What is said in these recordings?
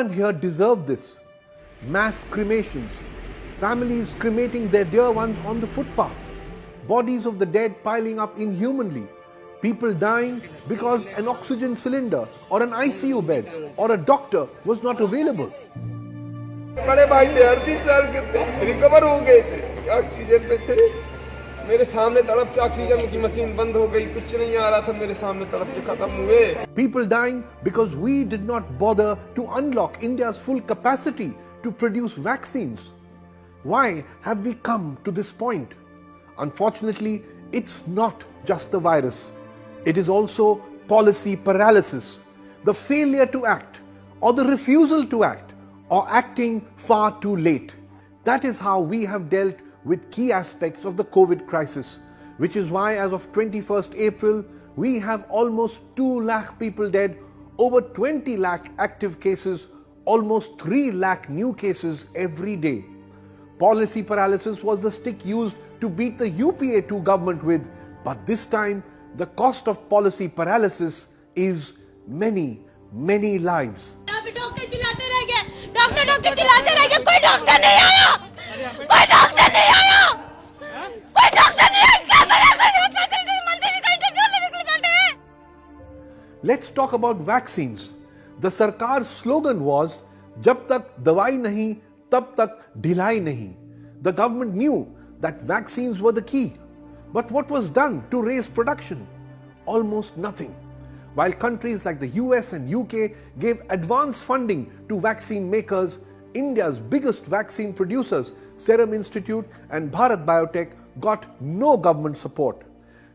one here deserved this. Mass cremations, families cremating their dear ones on the footpath, bodies of the dead piling up inhumanly, people dying because an oxygen cylinder or an ICU bed or a doctor was not available. बड़े भाई थे 38 साल के थे, recover हो गए थे, oxygen पे थे, मेरे सामने तड़प के ऑक्सीजन की मशीन बंद हो गई, कुछ नहीं आ रहा था, मेरे सामने तड़प के खत्म हुए. People dying because we did not bother to unlock India's full capacity to produce vaccines. Why have we come to this point? Unfortunately, it's not just the virus. It is also policy paralysis, the failure to act or the refusal to act or acting far too late. That is how we have dealt with key aspects of the COVID crisis, which is why as of 21st April, we have almost 2 lakh people dead, over 20 lakh active cases, almost 3 lakh new cases every day. Policy paralysis was the stick used to beat the UPA 2 government with, but this time the cost of policy paralysis is many, many lives. Doctor चिल्लाते रह गए, कोई doctor नहीं आया, कोई doctor नहीं आया, कोई डॉक्टर नहीं आया. Let's talk about vaccines. The Sarkar's slogan was, "Jab tak dawai nahi, tab tak dhilai nahi." The government knew that vaccines were the key. But what was done to raise production? Almost nothing. While countries like the US and UK gave advance funding to vaccine makers, India's biggest vaccine producers, Serum Institute and Bharat Biotech, got no government support.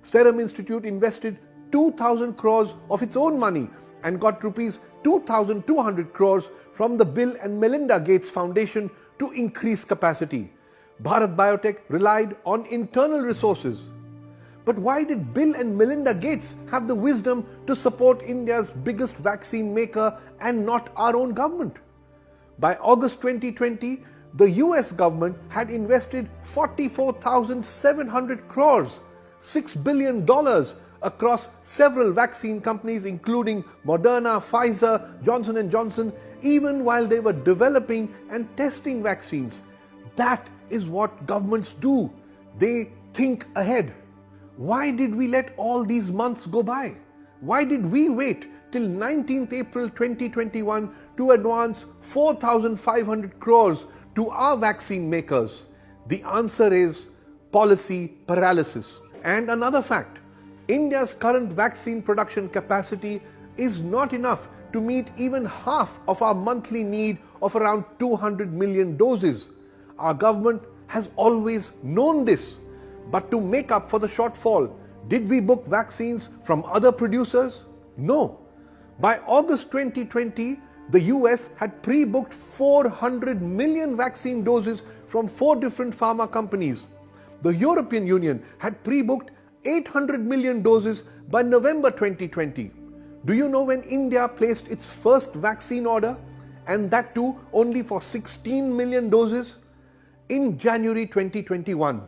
Serum Institute invested 2,000 crores of its own money and got rupees 2,200 crores from the Bill and Melinda Gates Foundation to increase capacity. Bharat Biotech relied on internal resources. But why did Bill and Melinda Gates have the wisdom to support India's biggest vaccine maker and not our own government? By August 2020, the US government had invested 44,700 crores, $6 billion across several vaccine companies including Moderna, Pfizer, Johnson & Johnson, even while they were developing and testing vaccines. That is what governments do. They think ahead. Why did we let all these months go by? Why did we wait till 19th April 2021 to advance 4,500 crores to our vaccine makers? The answer is policy paralysis. And another fact, India's current vaccine production capacity is not enough to meet even half of our monthly need of around 200 million doses. Our government has always known this. But to make up for the shortfall, did we book vaccines from other producers? No. By August 2020, the US had pre-booked 400 million vaccine doses from 4 different pharma companies. The European Union had pre-booked 800 million doses by November 2020. Do you know when India placed its first vaccine order? And that too only for 16 million doses? In January 2021.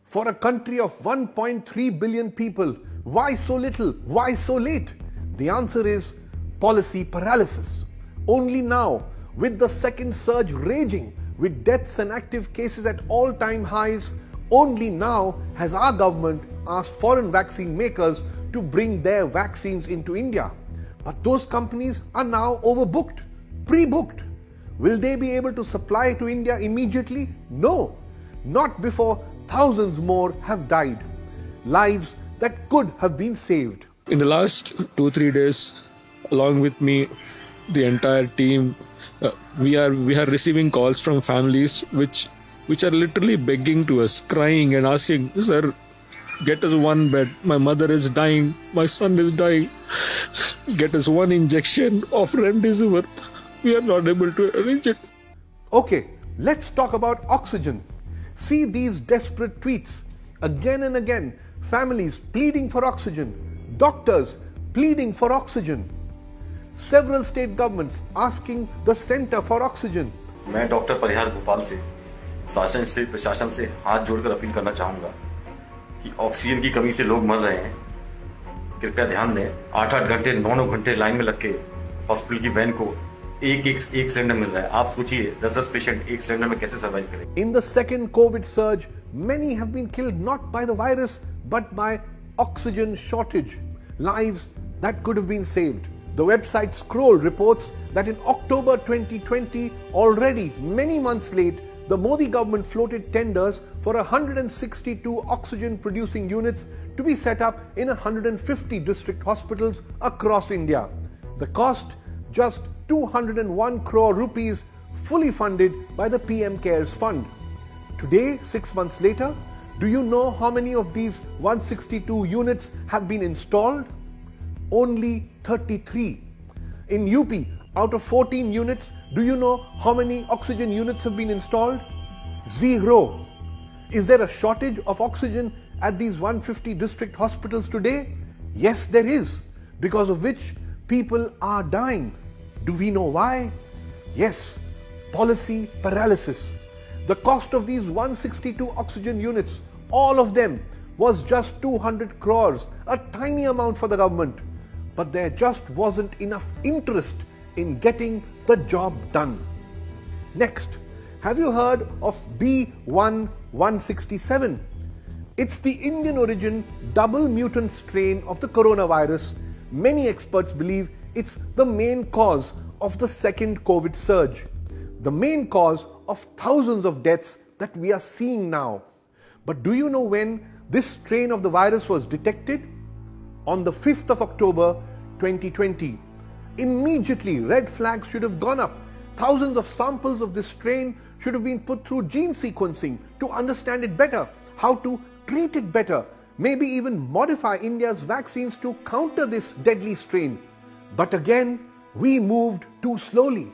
For a country of 1.3 billion people, why so little? Why so late? The answer is policy paralysis. Only now, with the second surge raging, with deaths and active cases at all-time highs, only now has our government asked foreign vaccine makers to bring their vaccines into India. But those companies are now overbooked, pre-booked. Will they be able to supply to India immediately? No, not before thousands more have died. Lives that could have been saved. In the last 2-3 days, along with me, the entire team, we are receiving calls from families which are literally begging to us, crying and asking, "Sir, get us one bed. My mother is dying. My son is dying. Get us one injection of remdesivir." We are not able to arrange it. Okay, let's talk about oxygen. See these desperate tweets. Again and again, families pleading for oxygen, doctors pleading for oxygen. Several state governments asking the center for oxygen. मैं doctor परिहार भोपाल से शासन से प्रशासन से हाथ जोड़कर appeal करना चाहूँगा कि ऑक्सीजन की कमी से लोग मर रहे हैं. कृपया ध्यान दें, 8-8 घंटे 9-9 घंटे लाइन में लग के हॉस्पिटल की वैन को एक सिलेंडर मिल रहा है। आप सोचिए 10 पेशेंट एक सिलेंडर में कैसे सर्वाइव करेंगे। In the second COVID surge, many have been killed not by the virus but by oxygen shortage. Lives that could have been saved. The website Scroll reports that in October 2020, already many months late, the Modi government floated tenders for 162 oxygen producing units to be set up in 150 district hospitals across India. The cost, just 201 crore rupees, fully funded by the PM CARES fund. Today, 6 months later, do you know how many of these 162 units have been installed? Only 33. In UP, out of 14 units, do you know how many oxygen units have been installed? 0. Is there a shortage of oxygen at these 150 district hospitals today? Yes, there is, because of which people are dying. Do we know why? Yes, policy paralysis. The cost of these 162 oxygen units, all of them, was just 200 crores, a tiny amount for the government. But there just wasn't enough interest in getting the job done. Next, have you heard of B1167? It's the Indian origin double mutant strain of the coronavirus. Many experts believe it's the main cause of the second COVID surge, the main cause of thousands of deaths that we are seeing now. But do you know when this strain of the virus was detected? On the 5th of October 2020. Immediately, red flags should have gone up. Thousands of samples of this strain should have been put through gene sequencing to understand it better, how to treat it better, maybe even modify India's vaccines to counter this deadly strain. But again, we moved too slowly.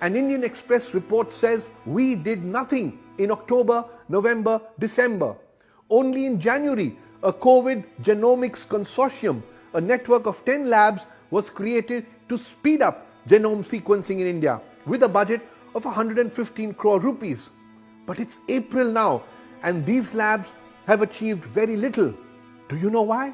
An Indian Express report says we did nothing in October, November, December. Only in January, a COVID genomics consortium, a network of 10 labs, was created to speed up genome sequencing in India with a budget of 115 crore rupees. But it's April now and these labs have achieved very little. Do you know why?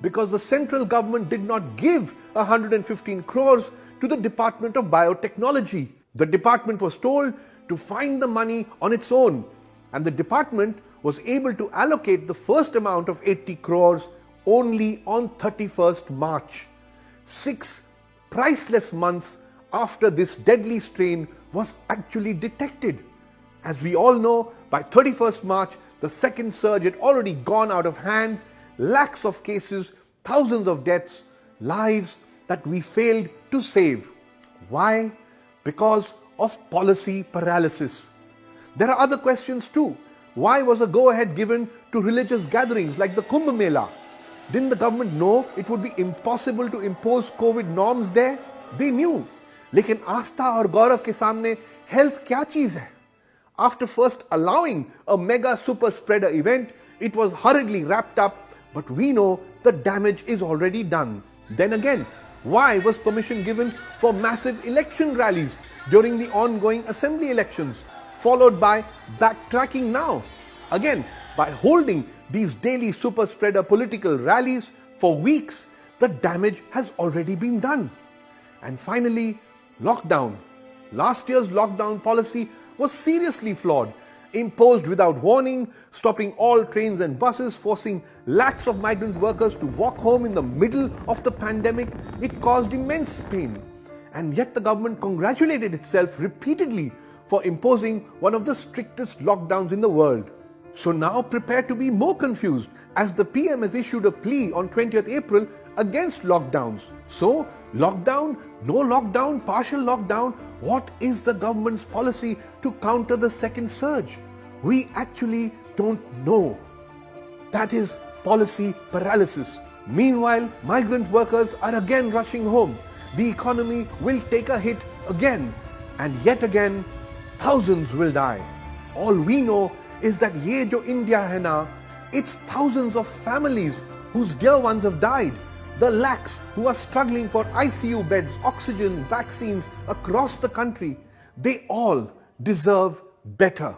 Because the central government did not give 115 crores to the Department of Biotechnology. The department was told to find the money on its own, and the department was able to allocate the first amount of 80 crores only on 31st March. 6 priceless months after this deadly strain was actually detected. As we all know, by 31st March, the second surge had already gone out of hand, lakhs of cases, thousands of deaths, lives that we failed to save. Why? Because of policy paralysis. There are other questions too. Why was a go-ahead given to religious gatherings like the Kumbh Mela? Didn't the government know it would be impossible to impose COVID norms there? They knew. लेकिन आस्था और गौरव के सामने health क्या चीज है? After first allowing a mega super spreader event, it was hurriedly wrapped up, but we know the damage is already done. Then again, why was permission given for massive election rallies during the ongoing assembly elections, followed by backtracking now? Again, by holding these daily super spreader political rallies for weeks, the damage has already been done. And finally, lockdown. Last year's lockdown policy was seriously flawed, imposed without warning, stopping all trains and buses, forcing lakhs of migrant workers to walk home in the middle of the pandemic. It caused immense pain. And yet the government congratulated itself repeatedly for imposing one of the strictest lockdowns in the world. So now prepare to be more confused as the PM has issued a plea on 20th April against lockdowns. So, lockdown, no lockdown, partial lockdown, what is the government's policy to counter the second surge? We actually don't know. That is policy paralysis. Meanwhile, migrant workers are again rushing home. The economy will take a hit again, and yet again, thousands will die. All we know is that ye jo India hai na, it's thousands of families whose dear ones have died. The lakhs who are struggling for ICU beds, oxygen, vaccines across the country, they all deserve better.